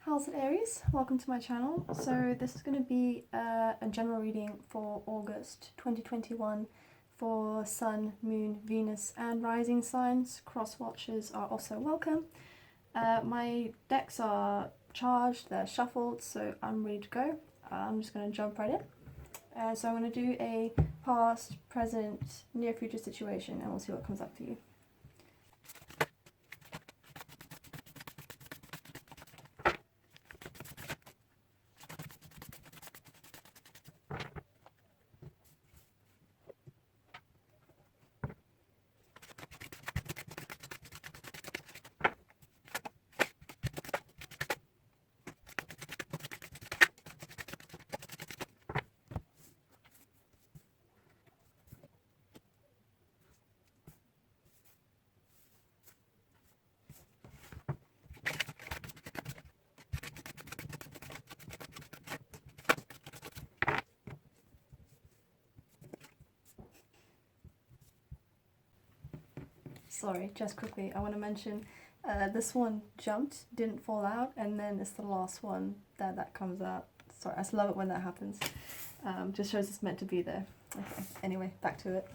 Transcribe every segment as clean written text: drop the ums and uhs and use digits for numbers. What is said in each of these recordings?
How's it, Aries? Welcome to my channel. So this is going to be a general reading for August 2021 for Sun, Moon, Venus and Rising signs. Cross watchers are also welcome. My decks are charged, they're shuffled, so I'm ready to go. I'm just going to jump right in. So I'm going to do a past, present, near future situation and we'll see what comes up for you. Sorry, just quickly, I want to mention this one jumped, didn't fall out, and then it's the last one that comes out. Sorry, I just love it when that happens. Just shows it's meant to be there. Okay, anyway, back to it.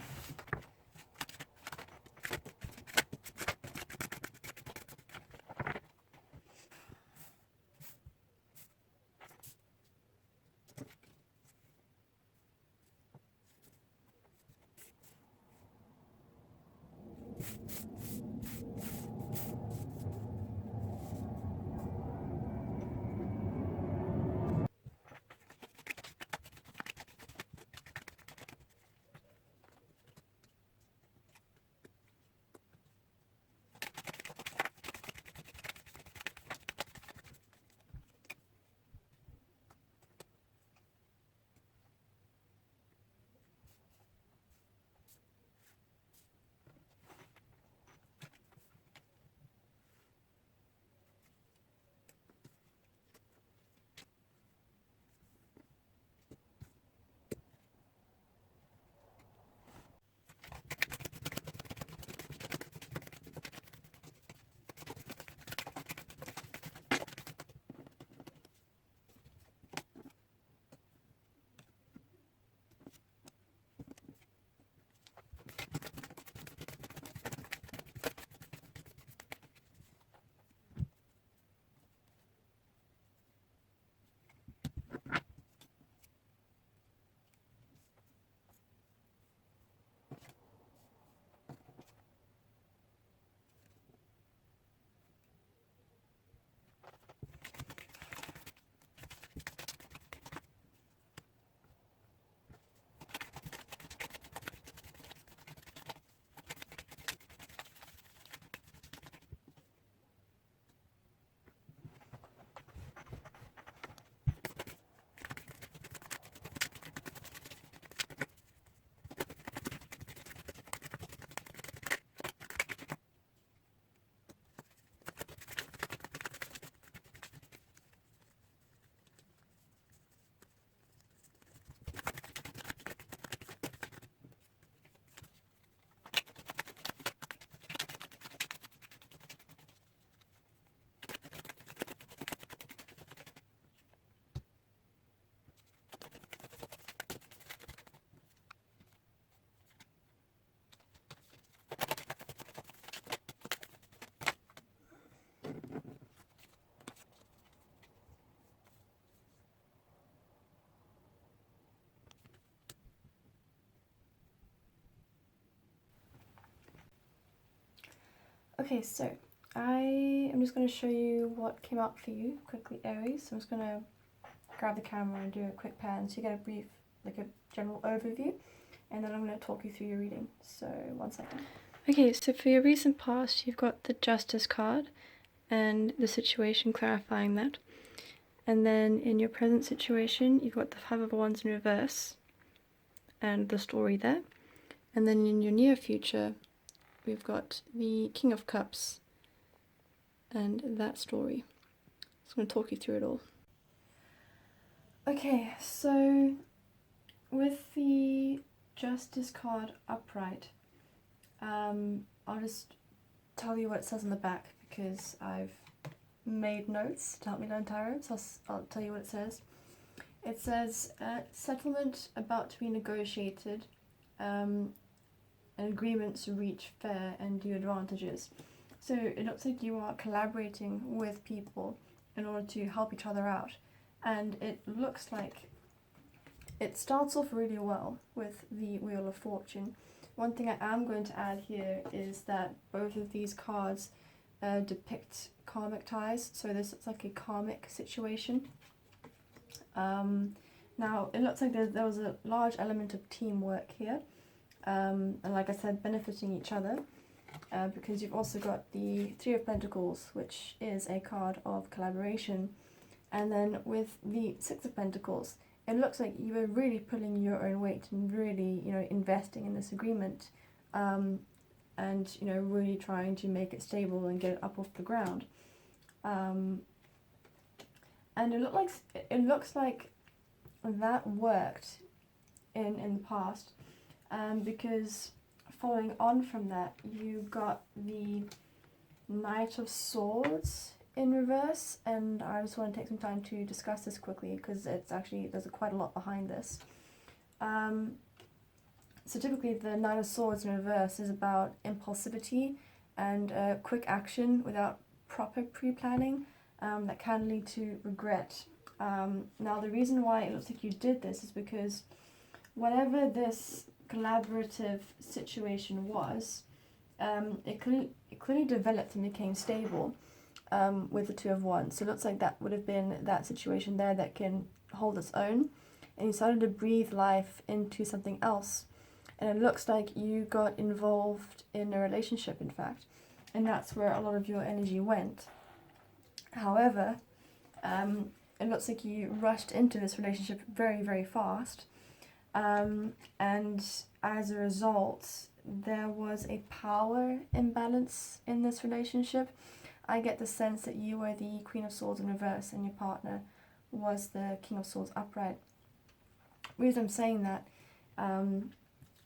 Okay, so I am just going to show you what came out for you quickly, Aries. So I'm just going to grab the camera and do a quick pan so you get a brief, like a general overview, and then I'm going to talk you through your reading. So 1 second. Okay, so for your recent past, you've got the Justice card and the situation clarifying that. And then in your present situation, you've got the Five of Wands in reverse and the story there. And then in your near future, we've got the King of Cups and that story. So I'm going to talk you through it all. Okay, so with the Justice card upright, I'll just tell you what it says on the back because I've made notes to help me learn tarot, so I'll tell you what it says. It says, settlement about to be negotiated, and agreements reach fair and due advantages. So it looks like you are collaborating with people in order to help each other out. And it looks like it starts off really well with the Wheel of Fortune. One thing I am going to add here is that both of these cards depict karmic ties, so this looks like a karmic situation. Now, it looks like there was a large element of teamwork here, and like I said, benefiting each other, because you've also got the Three of Pentacles, which is a card of collaboration, and then with the Six of Pentacles, it looks like you were really pulling your own weight and really, investing in this agreement, and, really trying to make it stable and get it up off the ground. And it looks like that worked in the past, because following on from that, you got the Knight of Swords in reverse, and I just want to take some time to discuss this quickly because it's actually, there's quite a lot behind this. So typically the Knight of Swords in reverse is about impulsivity and quick action without proper pre-planning, that can lead to regret. Now the reason why it looks like you did this is because whatever this collaborative situation was, it clearly developed and became stable with the Two of Wands. So it looks like that would have been that situation there that can hold its own, and you started to breathe life into something else. And it looks like you got involved in a relationship, in fact, and that's where a lot of your energy went. However, it looks like you rushed into this relationship very, very fast, and as a result, there was a power imbalance in this relationship. I get the sense that you were the Queen of Swords in reverse and your partner was the King of Swords upright. The reason I'm saying that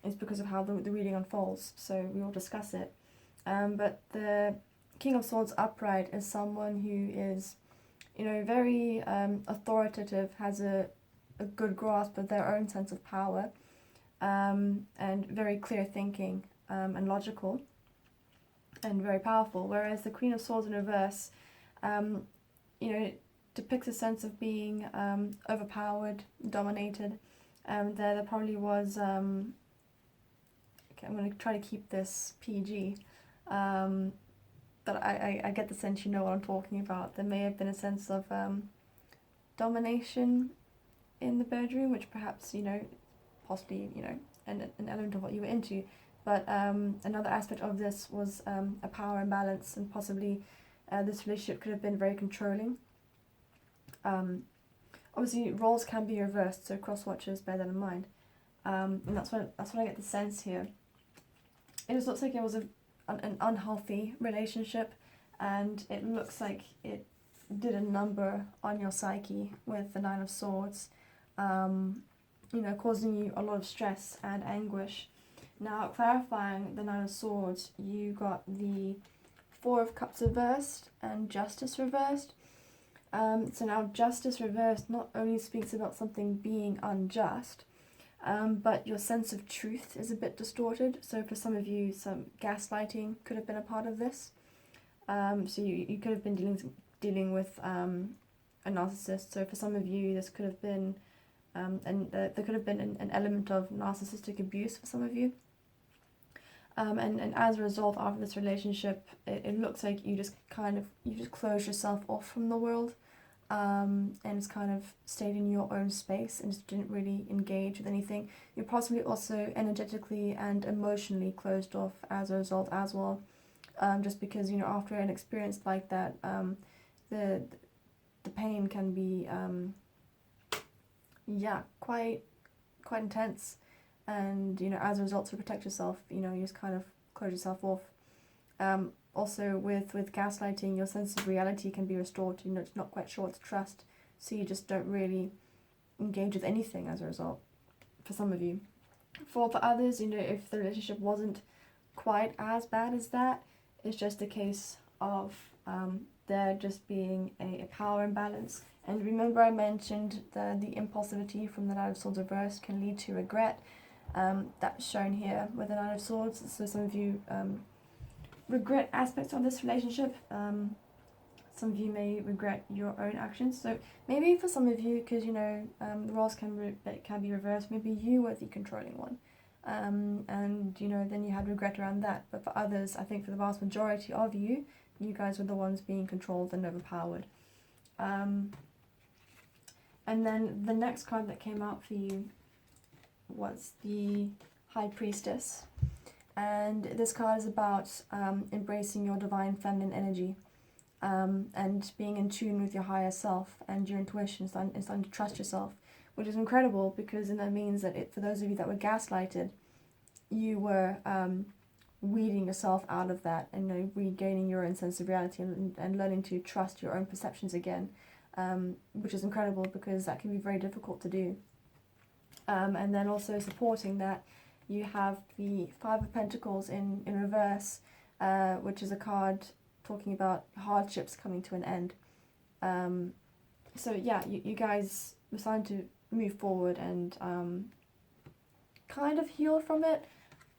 is because of how the reading unfolds, so we will discuss it. But the King of Swords upright is someone who is, very authoritative, has a good grasp of their own sense of power, and very clear thinking, and logical, and very powerful. Whereas the Queen of Swords in reverse, depicts a sense of being overpowered, dominated. There probably was, okay, I'm going to try to keep this PG, but I get the sense you know what I'm talking about. There may have been a sense of domination in the bedroom, which perhaps, possibly, an element of what you were into. But another aspect of this was a power imbalance, and possibly this relationship could have been very controlling. Obviously, roles can be reversed, so cross-watchers, bear that in mind. And that's what I get the sense here. It just looks like it was an unhealthy relationship, and it looks like it did a number on your psyche with the Nine of Swords, causing you a lot of stress and anguish. Now, clarifying the Nine of Swords, you got the Four of Cups reversed and Justice reversed. So now Justice reversed not only speaks about something being unjust, but your sense of truth is a bit distorted. So for some of you, some gaslighting could have been a part of this. So you could have been dealing with a narcissist. So for some of you, this could have been, there could have been an element of narcissistic abuse for some of you. And as a result, after this relationship, it looks like you just closed yourself off from the world, and just kind of stayed in your own space and just didn't really engage with anything. You're possibly also energetically and emotionally closed off as a result as well, just because, after an experience like that, the pain can be, quite intense. And, as a result, to protect yourself, you just kind of close yourself off. Also, with gaslighting, your sense of reality can be restored. It's not quite sure what to trust, so you just don't really engage with anything as a result, for some of you. For others, if the relationship wasn't quite as bad as that, it's just a case of there just being a power imbalance. And remember I mentioned the impulsivity from the Knight of Swords reversed can lead to regret. That's shown here with the Knight of Swords. So some of you regret aspects of this relationship. Some of you may regret your own actions. So maybe for some of you, because you know the roles can be reversed, maybe you were the controlling one. And you know, then you had regret around that. But for others, I think for the vast majority of you, you guys were the ones being controlled and overpowered. And then the next card that came out for you was the High Priestess. And this card is about embracing your divine feminine energy and being in tune with your higher self and your intuition, and starting to trust yourself, which is incredible because then that means that for those of you that were gaslighted, you were weeding yourself out of that and, you know, regaining your own sense of reality and learning to trust your own perceptions again, which is incredible because that can be very difficult to do. And then also supporting that, you have the Five of Pentacles in reverse, which is a card talking about hardships coming to an end. So yeah, you guys were starting to move forward and kind of heal from it,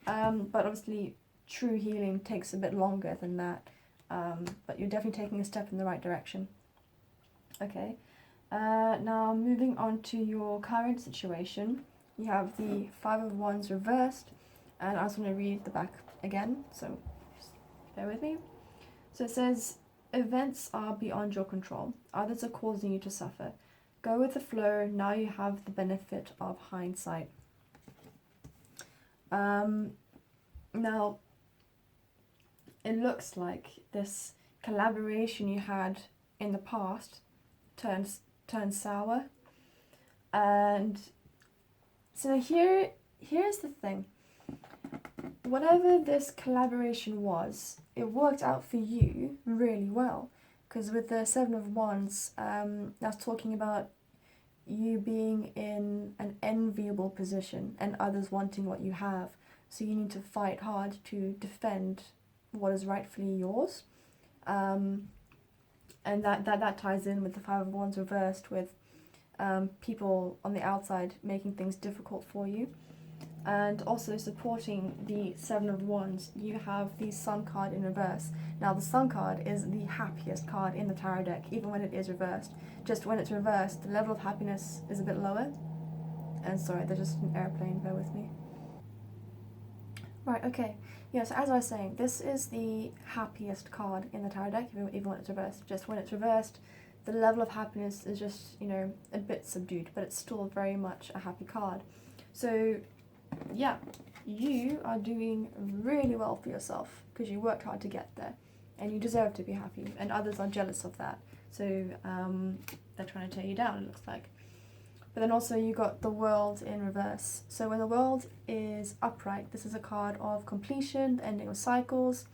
but obviously true healing takes a bit longer than that, but you're definitely taking a step in the right direction. Okay, now moving on to your current situation, you have the Five of Wands reversed, and I just want to read the back again, so just bear with me. So it says, events are beyond your control. Others are causing you to suffer. Go with the flow. Now you have the benefit of hindsight. Now, it looks like this collaboration you had in the past turns sour. And so here's the thing. Whatever this collaboration was, it worked out for you really well. Because with the Seven of Wands, that's talking about you being in an enviable position and others wanting what you have. So you need to fight hard to defend what is rightfully yours. And that ties in with the Five of Wands reversed, with people on the outside making things difficult for you. And also supporting the Seven of Wands, you have the Sun card in reverse. Now the Sun card is the happiest card in the tarot deck, even when it is reversed. Just when it's reversed, the level of happiness is a bit lower. And sorry, there's just an airplane, bear with me. Right, okay. Yes, as I was saying, this is the happiest card in the tarot deck, even when it's reversed. Just when it's reversed, the level of happiness is just, you know, a bit subdued, but it's still very much a happy card. So yeah, you are doing really well for yourself because you worked hard to get there and you deserve to be happy, and others are jealous of that. So they're trying to tear you down, it looks like. But then also you got the World in reverse. So when the World is upright, this is a card of completion, the ending of cycles,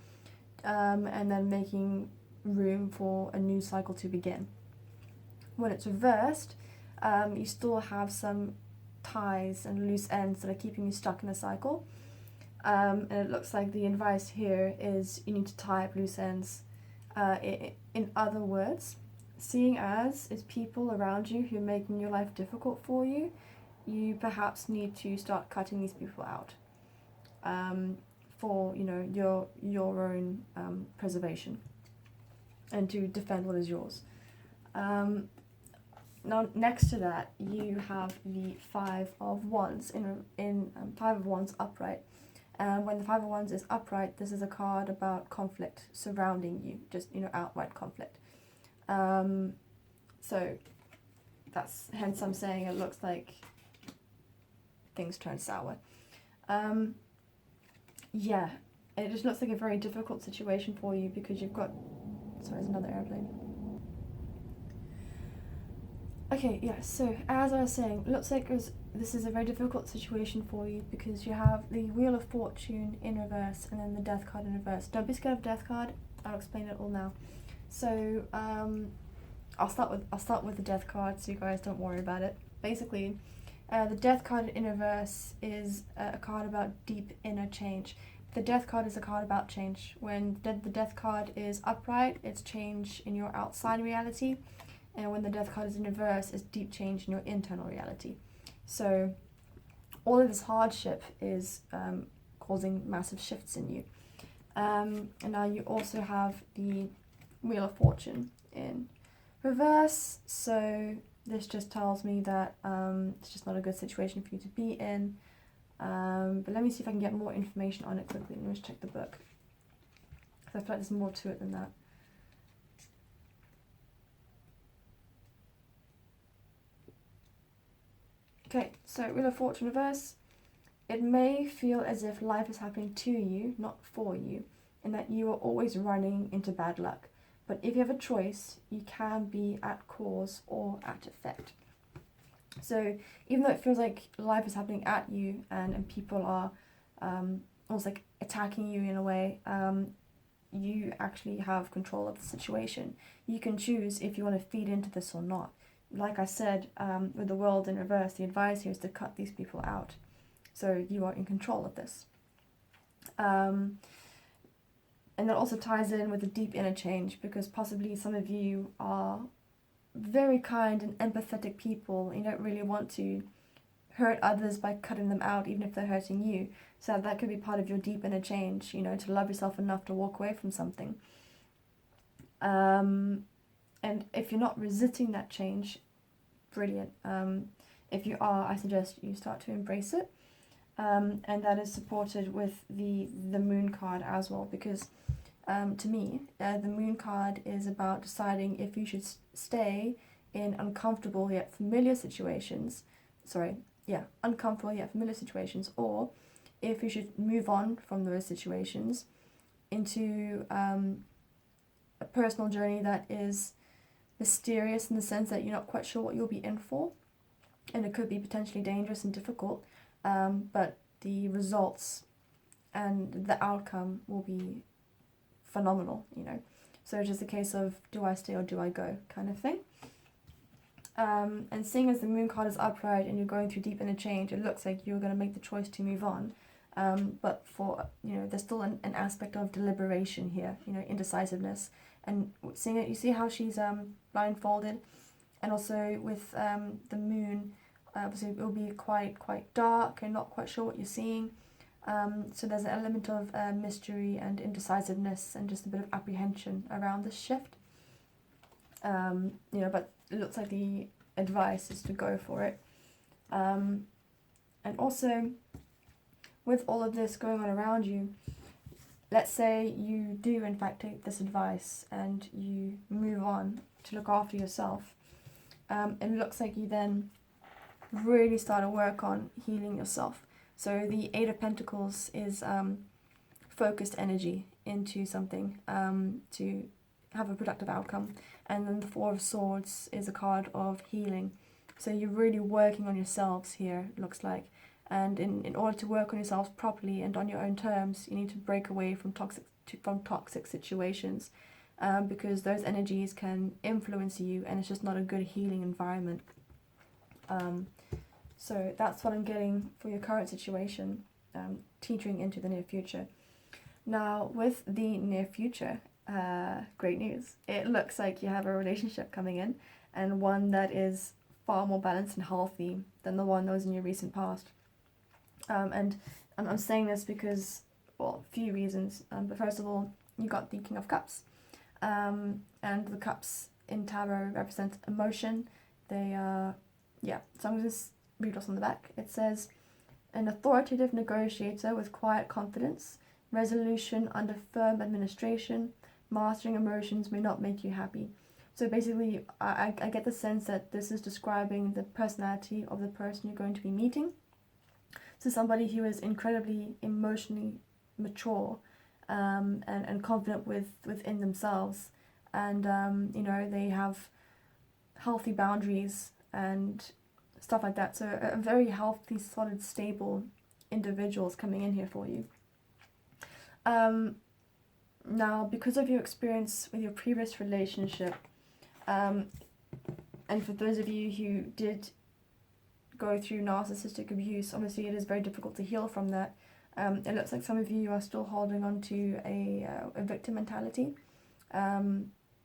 and then making room for a new cycle to begin. When it's reversed, you still have some ties and loose ends that are keeping you stuck in a cycle. And it looks like the advice here is you need to tie up loose ends. In other words, seeing as it's people around you who are making your life difficult for you, you perhaps need to start cutting these people out for, you know, your own preservation and to defend what is yours. Now, next to that, you have the Five of Wands in Five of Wands upright. And when the Five of Wands is upright, this is a card about conflict surrounding you, just, you know, outright conflict. So that's hence I'm saying it looks like things turn sour. Yeah, it just looks like a very difficult situation for you because you've got, sorry, there's another airplane. Okay, yeah, so as I was saying, it looks like this is a very difficult situation for you because you have the Wheel of Fortune in reverse and then the Death card in reverse. Don't be scared of Death card, I'll explain it all now. So, I'll start with the Death card so you guys don't worry about it. Basically, the Death card in reverse is a card about deep inner change. the Death card is a card about change. When the Death card is upright, it's change in your outside reality. And when the Death card is in reverse, it's deep change in your internal reality. So all of this hardship is causing massive shifts in you. And now you also have the Wheel of Fortune in reverse. So this just tells me that it's just not a good situation for you to be in. But let me see if I can get more information on it quickly. Let me just check the book, because I feel like there's more to it than that. Okay, so Wheel of Fortune reverse. It may feel as if life is happening to you, not for you, and that you are always running into bad luck. But if you have a choice, you can be at cause or at effect. So even though it feels like life is happening at you and people are almost like attacking you in a way, you actually have control of the situation. You can choose if you want to feed into this or not. Like I said, with the world in reverse, the advice here is to cut these people out. So you are in control of this. And that also ties in with the deep inner change, because possibly some of you are very kind and empathetic people. You don't really want to hurt others by cutting them out, even if they're hurting you. So that could be part of your deep inner change, to love yourself enough to walk away from something. And if you're not resisting that change, brilliant. If you are, I suggest you start to embrace it. And that is supported with the Moon card as well, because to me, the Moon card is about deciding if you should stay in uncomfortable yet familiar situations. Uncomfortable yet familiar situations, or if you should move on from those situations into a personal journey that is mysterious, in the sense that you're not quite sure what you'll be in for, and it could be potentially dangerous and difficult, but the results and the outcome will be phenomenal, So it's just a case of, do I stay or do I go, kind of thing. And seeing as the Moon card is upright and you're going through deep inner change, it looks like you're going to make the choice to move on. But for, there's still an aspect of deliberation here, indecisiveness. And seeing it, you see how she's blindfolded, and also with the Moon, obviously it will be quite dark and not quite sure what you're seeing. So there's an element of mystery and indecisiveness and just a bit of apprehension around this shift. But it looks like the advice is to go for it. And also, with all of this going on around you, let's say you do in fact take this advice and you move on to look after yourself. It looks like you then really start to work on healing yourself. So the Eight of Pentacles is focused energy into something to have a productive outcome. And then the Four of Swords is a card of healing. So you're really working on yourselves here, it looks like. And in order to work on yourselves properly and on your own terms, you need to break away from toxic situations, because those energies can influence you, and it's just not a good healing environment. So that's what I'm getting for your current situation, teetering into the near future. Now, with the near future, great news. It looks like you have a relationship coming in, and one that is far more balanced and healthy than the one that was in your recent past. And I'm saying this because, well, a few reasons. But first of all, you got the King of Cups. And the cups in tarot represent emotion. They are, so I'm going to read what's on the back. It says, an authoritative negotiator with quiet confidence, resolution under firm administration, mastering emotions may not make you happy. So basically, I get the sense that this is describing the personality of the person you're going to be meeting. So somebody who is incredibly emotionally mature, and confident within themselves, and they have healthy boundaries and stuff like that. So a very healthy, solid, stable individuals coming in here for you. Now, because of your experience with your previous relationship, and for those of you who did go through narcissistic abuse, obviously it is very difficult to heal from that. It looks like some of you are still holding on to a victim mentality,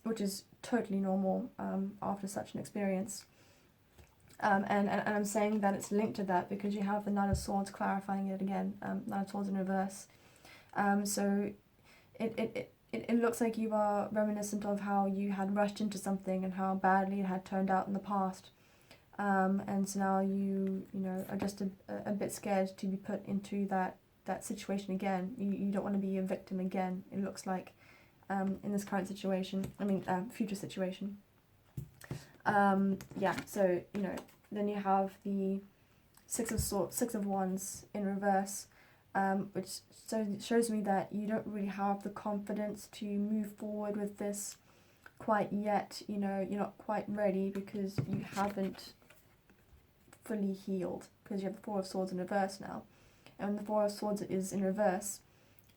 which is totally normal after such an experience. And I'm saying that it's linked to that because you have the Knight of Swords clarifying it again, Knight of Swords in reverse. So it looks like you are reminiscent of how you had rushed into something and how badly it had turned out in the past. And so now you know, are just a bit scared to be put into that situation again. You don't want to be a victim again, it looks like, in this current situation, future situation. Yeah, so, you know, then you have the Six of Wands in reverse, which shows me that you don't really have the confidence to move forward with this quite yet. You know, you're not quite ready because you haven't fully healed, because you have the Four of Swords in reverse now. And when the Four of Swords is in reverse,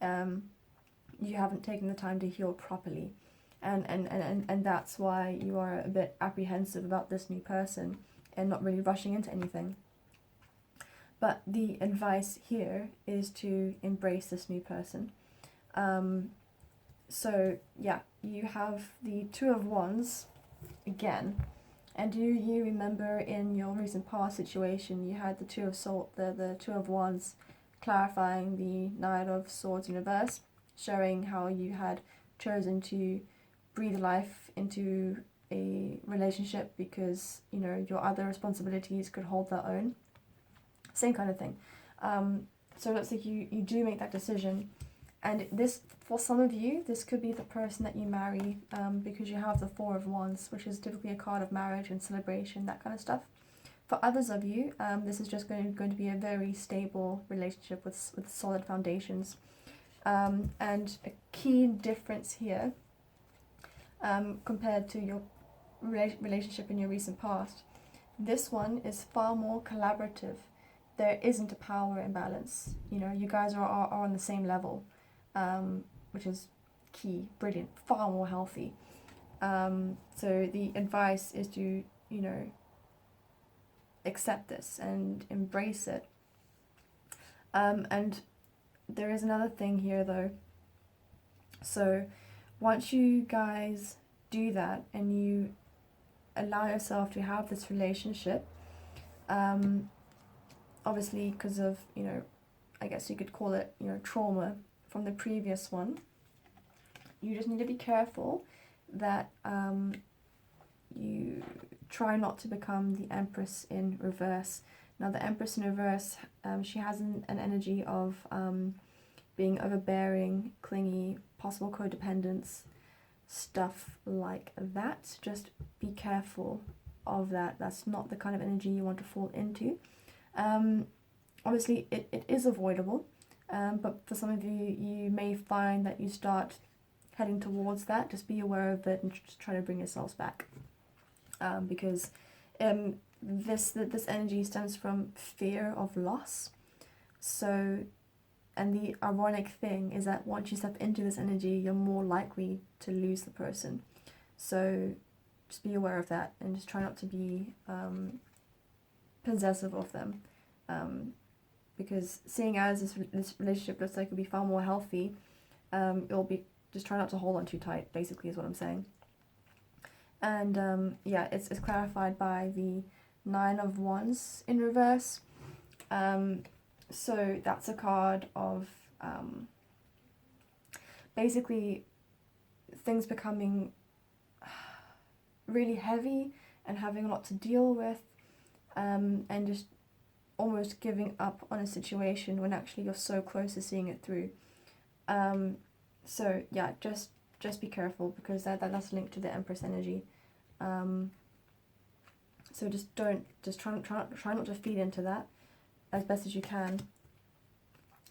you haven't taken the time to heal properly. And that's why you are a bit apprehensive about this new person and not really rushing into anything. But the advice here is to embrace this new person. So yeah, you have the Two of Wands again. And do you remember in your recent past situation you had the Two of Wands clarifying the Knight of Swords in reverse, showing how you had chosen to breathe life into a relationship because, you know, your other responsibilities could hold their own. Same kind of thing. So it looks like you do make that decision. And this, for some of you, this could be the person that you marry, because you have the Four of Wands, which is typically a card of marriage and celebration, that kind of stuff. For others of you, this is just going to be a very stable relationship with solid foundations. And a key difference here, compared to your relationship in your recent past, this one is far more collaborative. There isn't a power imbalance. You know, you guys are on the same level, which is key, brilliant, far more healthy. So the advice is to, you know, accept this and embrace it. And there is another thing here though. So once you guys do that and you allow yourself to have this relationship, obviously because of, you know, I guess you could call it, you know, trauma from the previous one, you just need to be careful that you try not to become the Empress in reverse. Now the Empress in reverse, she has an energy of being overbearing, clingy, possible codependence, stuff like that. Just be careful of that. That's not the kind of energy you want to fall into. Obviously it is avoidable, but for some of you, you may find that you start heading towards that. Just be aware of it and just try to bring yourselves back, because this energy stems from fear of loss. So, and the ironic thing is that once you step into this energy, you're more likely to lose the person. So just be aware of that and just try not to be possessive of them, because seeing as this relationship looks like it'll be far more healthy, it'll be, just try not to hold on too tight, basically, is what I'm saying. And yeah, it's clarified by the Nine of Wands in reverse. So that's a card of basically things becoming really heavy and having a lot to deal with, and just almost giving up on a situation when actually you're so close to seeing it through. So yeah, just be careful, because that's linked to the Empress energy. So just try not to feed into that as best as you can.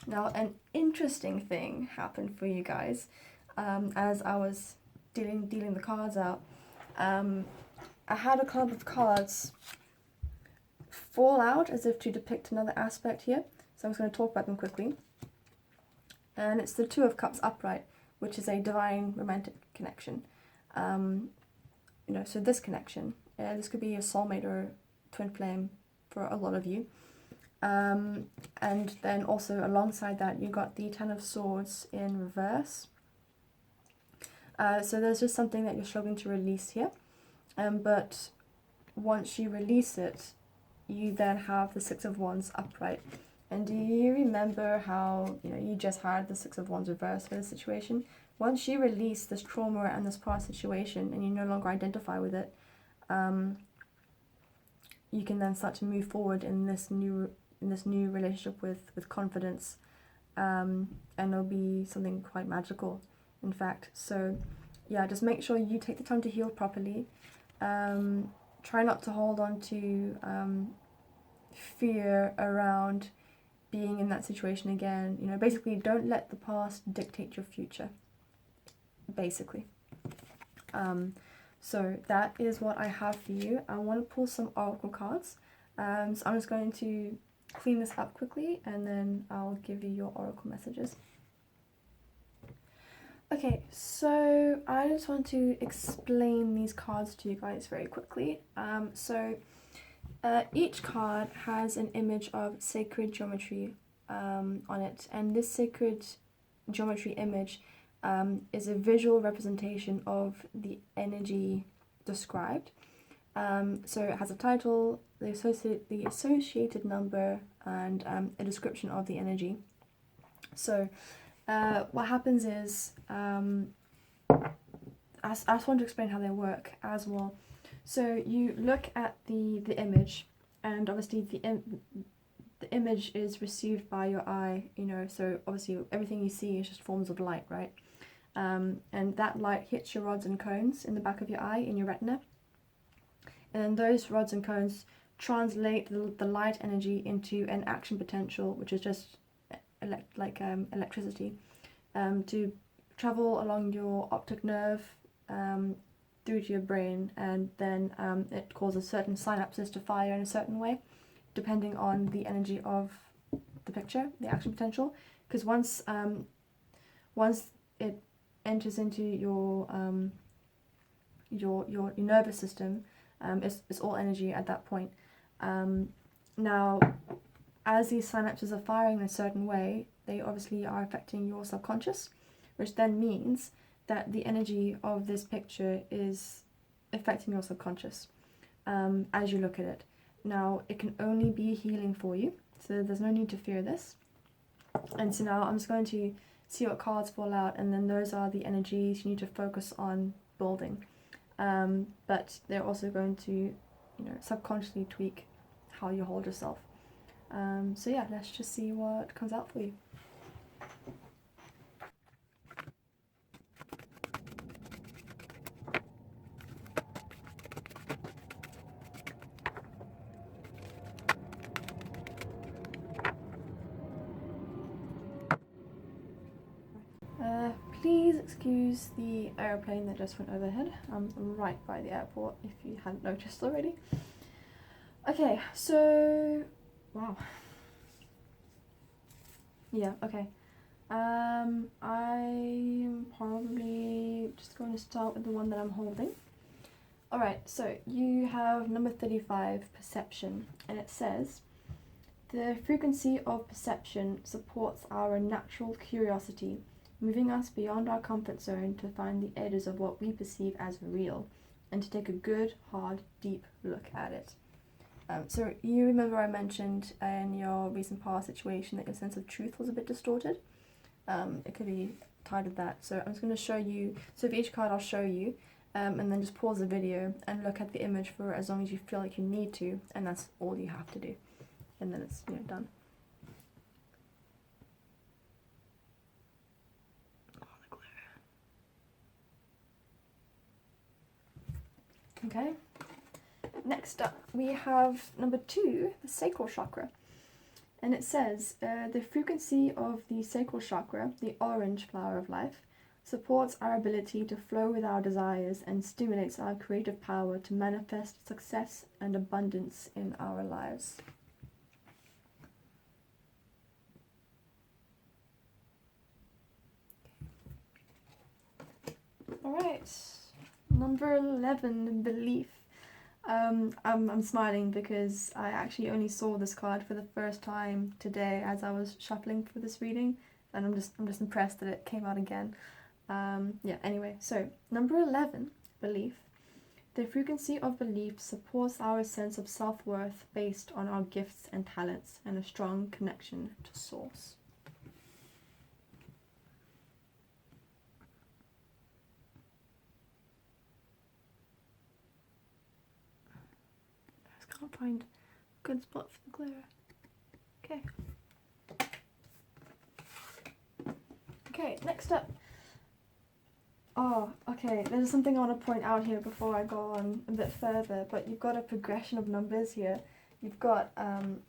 Now, an interesting thing happened for you guys as I was dealing the cards out. I had a club of cards fall out as if to depict another aspect here, so I'm just going to talk about them quickly. And it's the Two of Cups upright, which is a divine romantic connection. You know, so this connection, this could be a soulmate or twin flame for a lot of you. And then also alongside that, you got the Ten of Swords in reverse. So there's just something that you're struggling to release here. But once you release it, you then have the Six of Wands upright. And do you remember how, you just had the Six of Wands reversed for the situation? Once you release this trauma and this past situation and you no longer identify with it, you can then start to move forward in this new relationship with confidence, and it'll be something quite magical, in fact. So yeah, just make sure you take the time to heal properly. Try not to hold on to fear around being in that situation again. Basically, don't let the past dictate your future, basically. So that is what I have for you. I want to pull some oracle cards. So I'm just going to clean this up quickly and then I'll give you your oracle messages. Okay, so I just want to explain these cards to you guys very quickly. Each card has an image of sacred geometry on it, and this sacred geometry image is a visual representation of the energy described. So it has a title, the associated number, and a description of the energy. So what happens is, I just want to explain how they work as well. So you look at the image, and obviously the image is received by your eye, so obviously everything you see is just forms of light, right? And that light hits your rods and cones in the back of your eye, in your retina. And those rods and cones translate the light energy into an action potential, which is just electricity, to travel along your optic nerve through to your brain, and then it causes certain synapses to fire in a certain way, depending on the energy of the picture, the action potential. Because once it enters into your nervous system, it's all energy at that point. Now, as these synapses are firing in a certain way, they obviously are affecting your subconscious, which then means that the energy of this picture is affecting your subconscious as you look at it. Now, it can only be healing for you, so there's no need to fear this. And so now I'm just going to see what cards fall out, and then those are the energies you need to focus on building. But they're also going to, subconsciously tweak how you hold yourself. So yeah, let's just see what comes out for you. Please excuse the airplane that just went overhead. I'm right by the airport, if you hadn't noticed already. Okay, so wow. Yeah, okay. I'm probably just going to start with the one that I'm holding. Alright, so you have number 35, perception, and it says, the frequency of perception supports our natural curiosity, moving us beyond our comfort zone to find the edges of what we perceive as real, and to take a good, hard, deep look at it. So you remember I mentioned in your recent past situation that your sense of truth was a bit distorted? It could be tied to that. So I'm just going to show you, so for each card I'll show you, and then just pause the video and look at the image for as long as you feel like you need to, and that's all you have to do. And then it's done. Okay, next up we have number 2, the sacral chakra. And it says, the frequency of the sacral chakra, the orange flower of life, supports our ability to flow with our desires and stimulates our creative power to manifest success and abundance in our lives. Alright, number 11, belief. I'm smiling because I actually only saw this card for the first time today as I was shuffling for this reading, and I'm just impressed that it came out again. Yeah, anyway, so number 11, belief. The frequency of belief supports our sense of self-worth based on our gifts and talents and a strong connection to source. I just can't find a good spot for the glare. Okay. Okay, next up. Oh, okay, there's something I want to point out here before I go on a bit further, but you've got a progression of numbers here. You've got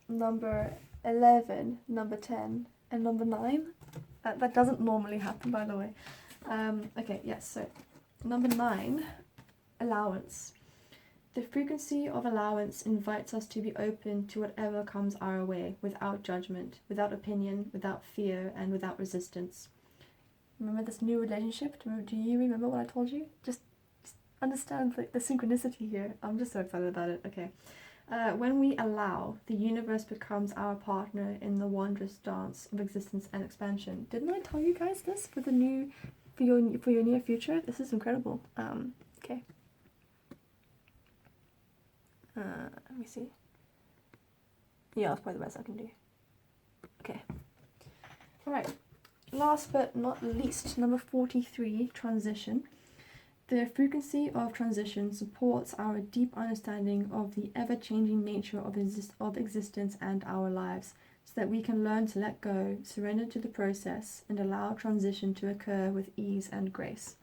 number 11, number 10, and number 9. That doesn't normally happen, by the way. Okay, yes, so number 9, allowance. The frequency of allowance invites us to be open to whatever comes our way, without judgment, without opinion, without fear, and without resistance. Remember this new relationship? Do you remember what I told you? Just understand the synchronicity here. I'm just so excited about it. Okay. When we allow, the universe becomes our partner in the wondrous dance of existence and expansion. Didn't I tell you guys this for your near future? This is incredible. Okay. Let me see. Yeah, that's probably the best I can do. Okay. All right. Last but not least, number 43, transition. The frequency of transition supports our deep understanding of the ever-changing nature of existence and our lives, so that we can learn to let go, surrender to the process, and allow transition to occur with ease and grace.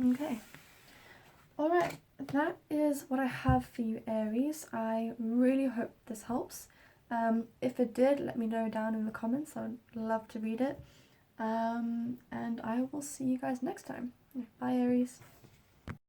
Okay. All right. That is what I have for you, Aries. I really hope this helps. If it did, let me know down in the comments. I would love to read it. And I will see you guys next time. Bye, Aries.